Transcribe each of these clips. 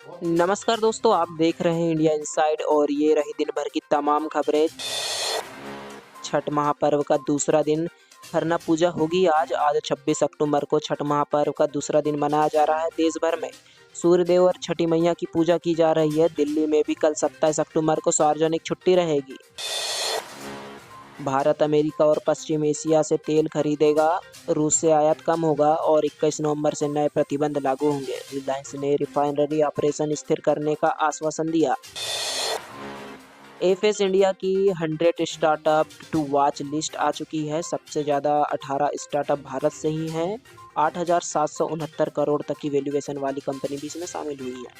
नमस्कार दोस्तों, आप देख रहे हैं इंडिया इनसाइड और ये रही दिन भर की तमाम खबरें। छठ महापर्व का दूसरा दिन खरना पूजा होगी आज 26 अक्टूबर को छठ महापर्व का दूसरा दिन मनाया जा रहा है। देश भर में सूर्यदेव और छठी मैया की पूजा की जा रही है। दिल्ली में भी कल 27 अक्टूबर को सार्वजनिक छुट्टी रहेगी। भारत अमेरिका और पश्चिम एशिया से तेल खरीदेगा, रूस से आयात कम होगा और 21 नवंबर से नए प्रतिबंध लागू होंगे। रिलायंस ने रिफाइनरी ऑपरेशन स्थिर करने का आश्वासन दिया। एफएस इंडिया की 100 स्टार्टअप टू वॉच लिस्ट आ चुकी है। सबसे ज़्यादा 18 स्टार्टअप भारत से ही हैं। 8,769 करोड़ तक की वैल्यूएशन वाली कंपनी भी इसमें शामिल हुई है।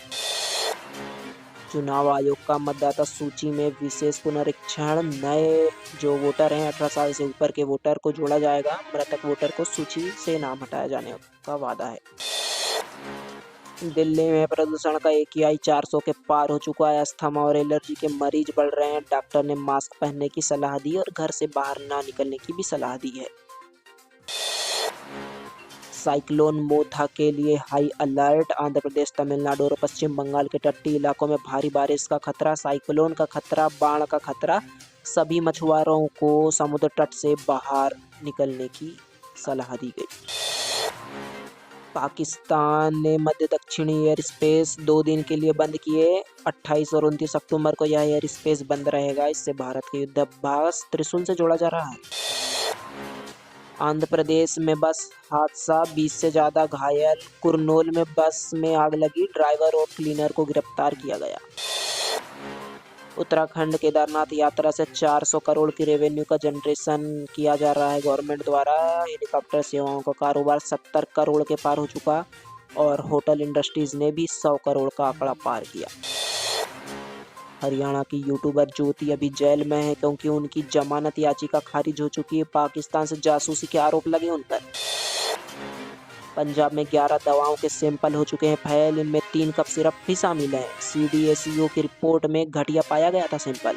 चुनाव आयोग का मतदाता सूची में विशेष पुनरीक्षण। नए जो वोटर हैं 18 साल से ऊपर के वोटर को जोड़ा जाएगा। मृतक वोटर को सूची से नाम हटाया जाने का वादा है। दिल्ली में प्रदूषण का AQI 400 के पार हो चुका है। अस्थमा और एलर्जी के मरीज बढ़ रहे हैं। डॉक्टर ने मास्क पहनने की सलाह दी और घर से बाहर ना निकलने की भी सलाह दी है। साइक्लोन मोथा के लिए हाई अलर्ट। आंध्र प्रदेश, तमिलनाडु और पश्चिम बंगाल के तटीय इलाकों में भारी बारिश का खतरा। साइक्लोन का खतरा, बाढ़ का खतरा। सभी मछुआरों को समुद्र तट से बाहर निकलने की सलाह दी गई। पाकिस्तान ने मध्य दक्षिणी एयर स्पेस 2 दिन के लिए बंद किए। 28 और 29 अक्टूबर को यह एयर स्पेस बंद रहेगा। इससे भारत के युद्धाभ्यास त्रिशूल से जोड़ा जा रहा है। आंध्र प्रदेश में बस हादसा, 20 से ज़्यादा घायल। कुरनूल में बस में आग लगी, ड्राइवर और क्लीनर को गिरफ्तार किया गया। उत्तराखंड केदारनाथ यात्रा से 400 करोड़ की रेवेन्यू का जनरेशन किया जा रहा है गवर्नमेंट द्वारा। हेलीकॉप्टर सेवाओं का कारोबार 70 करोड़ के पार हो चुका और होटल इंडस्ट्रीज ने भी 100 करोड़ का आंकड़ा पार किया। हरियाणा की यूट्यूबर ज्योति अभी जेल में है क्योंकि उनकी जमानत याचिका खारिज हो चुकी है। पाकिस्तान से जासूसी के आरोप लगे उन पर। पंजाब में 11 दवाओं के सैंपल हो चुके हैं फेल। इनमें 3 कप सिरप भी शामिल है। CDSCO की रिपोर्ट में घटिया पाया गया था सैंपल।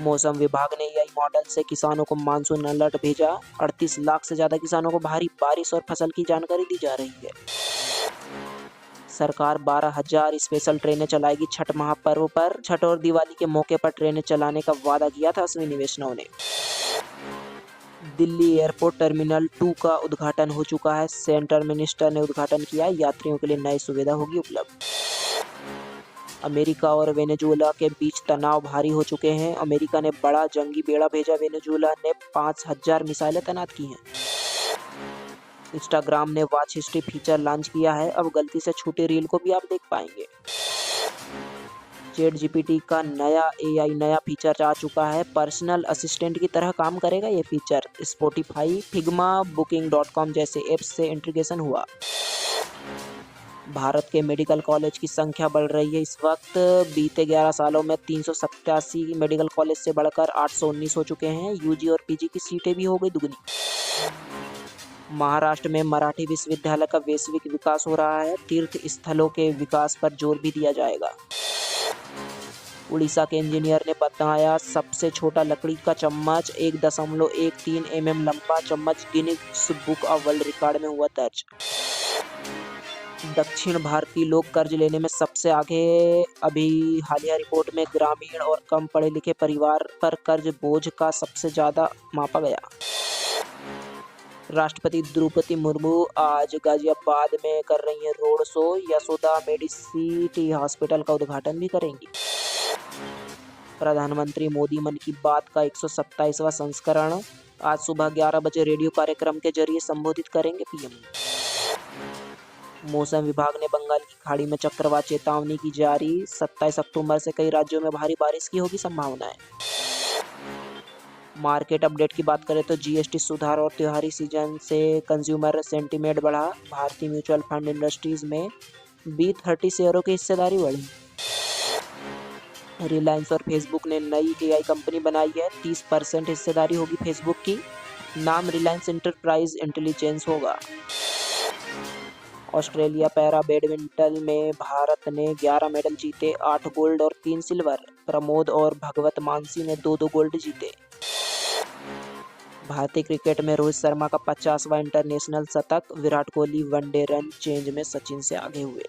मौसम विभाग ने AI मॉडल से किसानों को मानसून अलर्ट भेजा। 38 लाख से ज़्यादा किसानों को भारी बारिश और फसल की जानकारी दी जा रही है। सरकार 12,000 स्पेशल ट्रेनें चलाएगी छठ महापर्व पर। छठ और दिवाली के मौके पर ट्रेनें चलाने का वादा किया था अश्विनी वैष्णव ने। दिल्ली एयरपोर्ट टर्मिनल 2 का उद्घाटन हो चुका है। सेंट्रल मिनिस्टर ने उद्घाटन किया। यात्रियों के लिए नई सुविधा होगी उपलब्ध। अमेरिका और वेनेजुएला के बीच तनाव भारी हो चुके हैं। अमेरिका ने बड़ा जंगी बेड़ा भेजा। वेनेजुएला ने 5,000 मिसाइलें तैनात की हैं। इंस्टाग्राम ने वॉच हिस्ट्री फीचर लॉन्च किया है। अब गलती से छूटे रील को भी आप देख पाएंगे। ChatGPT का नया फीचर आ चुका है। पर्सनल असिस्टेंट की तरह काम करेगा ये फीचर। स्पॉटिफाई, फिग्मा, Booking.com जैसे ऐप्स से इंटीग्रेशन हुआ। भारत के मेडिकल कॉलेज की संख्या बढ़ रही है। इस वक्त बीते 11 सालों में 387 मेडिकल कॉलेज से बढ़कर 819 हो चुके हैं। UG और PG की सीटें भी हो गई दुगनी। महाराष्ट्र में मराठी विश्वविद्यालय का वैश्विक विकास हो रहा है। तीर्थ स्थलों के विकास पर जोर भी दिया जाएगा। उड़ीसा के इंजीनियर ने बताया सबसे छोटा लकड़ी का चम्मच 1.13 mm लंबा चम्मच Guinness book of world record में हुआ दर्ज। दक्षिण भारतीय लोग कर्ज लेने में सबसे आगे। अभी हालिया रिपोर्ट में ग्रामीण और कम पढ़े लिखे परिवार पर कर्ज बोझ का सबसे ज़्यादा मापा गया। राष्ट्रपति द्रौपदी मुर्मू आज गाजियाबाद में कर रही हैं road show. Yashoda Medicity hospital का उद्घाटन भी करेंगी। प्रधानमंत्री मोदी मन की बात का 127वां संस्करण आज सुबह 11 बजे रेडियो कार्यक्रम के जरिए संबोधित करेंगे PM। मौसम विभाग ने बंगाल की खाड़ी में चक्रवात चेतावनी की जारी। 27 अक्टूबर से कई राज्यों में भारी बारिश की होगी संभावना है। मार्केट अपडेट की बात करें तो GST सुधार और त्योहारी सीजन से कंज्यूमर सेंटीमेंट बढ़ा। भारतीय म्यूचुअल फंड इंडस्ट्रीज में B30 शेयरों की हिस्सेदारी बढ़ी। रिलायंस और फेसबुक ने नई AI कंपनी बनाई है। 30% हिस्सेदारी होगी फेसबुक की। नाम रिलायंस एंटरप्राइज इंटेलिजेंस होगा। ऑस्ट्रेलिया पैरा बैडमिंटन में भारत ने 11 मेडल जीते, 8 गोल्ड और 3 सिल्वर। प्रमोद और भगवत मानसी ने 2-2 गोल्ड जीते। भारतीय क्रिकेट में रोहित शर्मा का 50वां इंटरनेशनल शतक। Virat Kohli one day run change में सचिन से आगे हुए।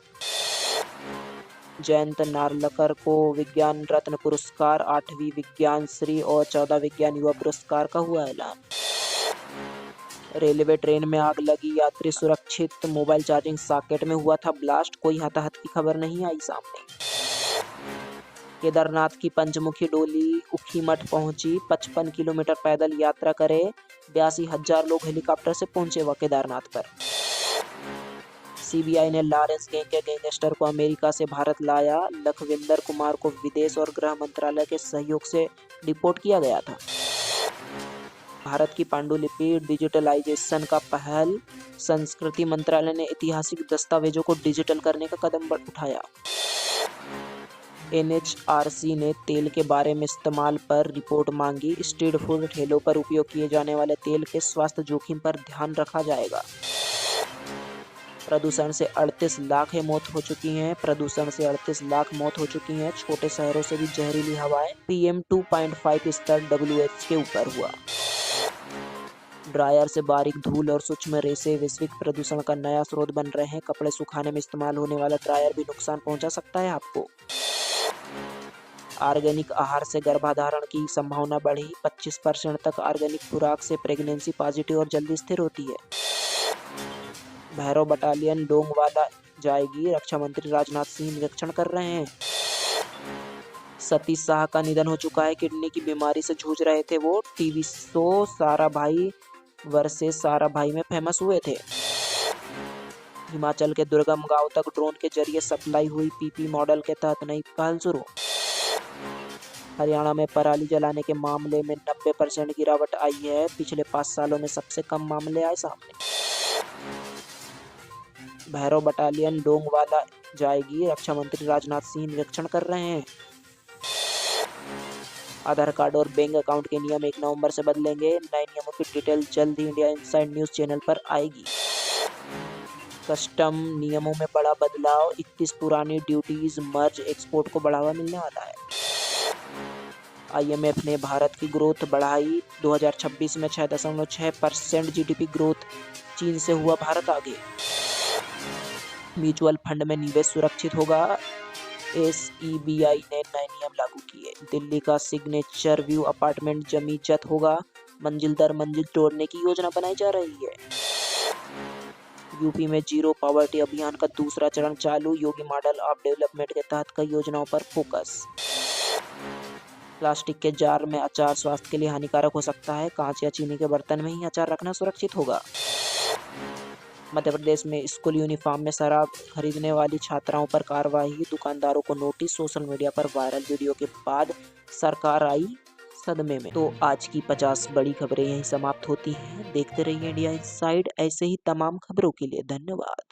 जयंत नार्लकर को विज्ञान रत्न पुरस्कार, 8वीं विज्ञान श्री और 14 विज्ञान युवा पुरस्कार का हुआ ऐलान। रेलवे ट्रेन में आग लगी, यात्री सुरक्षित, मोबाइल चार्जिंग सॉकेट में हुआ था ब्लास्ट, कोई हताहत की खबर नहीं आई सामने। केदारनाथ की पंचमुखी डोली ऊखीमठ पहुंची, 55 किलोमीटर पैदल यात्रा करे, 82,000 लोग हेलीकॉप्टर से पहुंचे वह केदारनाथ पर। सीबीआई ने लॉरेंस गैंग के गैंगस्टर को अमेरिका से भारत लाया, लखविंदर कुमार को विदेश और गृह मंत्रालय के सहयोग से डिपोर्ट किया गया था। भारत की पांडुलिपि डिजिटलाइजेशन का पहल, संस्कृति मंत्रालय ने ऐतिहासिक दस्तावेजों को डिजिटल करने का कदम उठाया। एनएचआरसी ने तेल के बारे में इस्तेमाल पर रिपोर्ट मांगी, स्ट्रीट फूड ठेलों पर उपयोग किए जाने वाले तेल के स्वास्थ्य जोखिम पर ध्यान रखा जाएगा। प्रदूषण से 38 लाख मौत हो चुकी हैं। प्रदूषण से 38 लाख मौत हो चुकी हैं। छोटे शहरों से भी जहरीली हवाएं, PM 2.5 स्तर WH के ऊपर हुआ। ड्रायर से बारीक धूल और सूक्ष्म रेशे वैश्विक प्रदूषण का नया स्रोत बन रहे हैं। कपड़े सुखाने में इस्तेमाल होने वाला ड्रायर भी नुकसान पहुंचा सकता है आपको। ऑर्गेनिक आहार से गर्भाधारण की संभावना बढ़ी, 25% तक ऑर्गेनिक खुराक से प्रेगनेंसी पॉजिटिव और जल्दी स्थिर होती है। भैरव बटालियन लोंगवाला जाएगी, रक्षा मंत्री राजनाथ सिंह निरीक्षण कर रहे हैं। सतीश शाह का निधन हो चुका है, किडनी की बीमारी से जूझ रहे थे वो। टीवी शो सारा भाई वर्सेस सारा भाई में फेमस हुए थे। हिमाचल के दुर्गम गांव तक ड्रोन के जरिए सप्लाई हुई, PP मॉडल के तहत नई पहल शुरू। हरियाणा में पराली जलाने के मामले में 90% गिरावट आई है, पिछले 5 सालों में सबसे कम मामले आए सामने। भैरव बटालियन लोंगवाला जाएगी, रक्षा मंत्री राजनाथ सिंह निरीक्षण कर रहे हैं। आधार कार्ड और बैंक अकाउंट के नियम 1 नवंबर से बदलेंगे, नए नियमों की डिटेल जल्द ही इंडिया इनसाइड न्यूज चैनल पर आएगी। कस्टम नियमों में बड़ा बदलाव, 31 पुरानी ड्यूटीज मर्ज, एक्सपोर्ट को बढ़ावा मिलने वाला है। IMF ने भारत की ग्रोथ बढ़ाई, 2026 में 6.6% GDP ग्रोथ, चीन से हुआ भारत आगे। म्यूचुअल फंड में निवेश सुरक्षित होगा, SEBI ने नए नियम लागू किए। दिल्ली का सिग्नेचर व्यू अपार्टमेंट जमी जब्त होगा, मंजिल दर मंजिल तोड़ने की योजना बनाई जा रही है। यूपी में जीरो पॉवर्टी अभियान का दूसरा चरण चालू, योगी मॉडल ऑफ डेवलपमेंट के तहत कई योजनाओं पर फोकस। प्लास्टिक के जार में अचार स्वास्थ्य के लिए हानिकारक हो सकता है, कांच या चीनी के बर्तन में ही अचार रखना सुरक्षित होगा। मध्य प्रदेश में स्कूल यूनिफॉर्म में शराब खरीदने वाली छात्राओं पर कार्रवाई, दुकानदारों को नोटिस। सोशल मीडिया पर वायरल वीडियो के बाद सरकार आई सदमे में। तो आज की 50 बड़ी खबरें यहीं समाप्त होती हैं। देखते रहिए इंडिया इनसाइड, ऐसे ही तमाम खबरों के लिए धन्यवाद।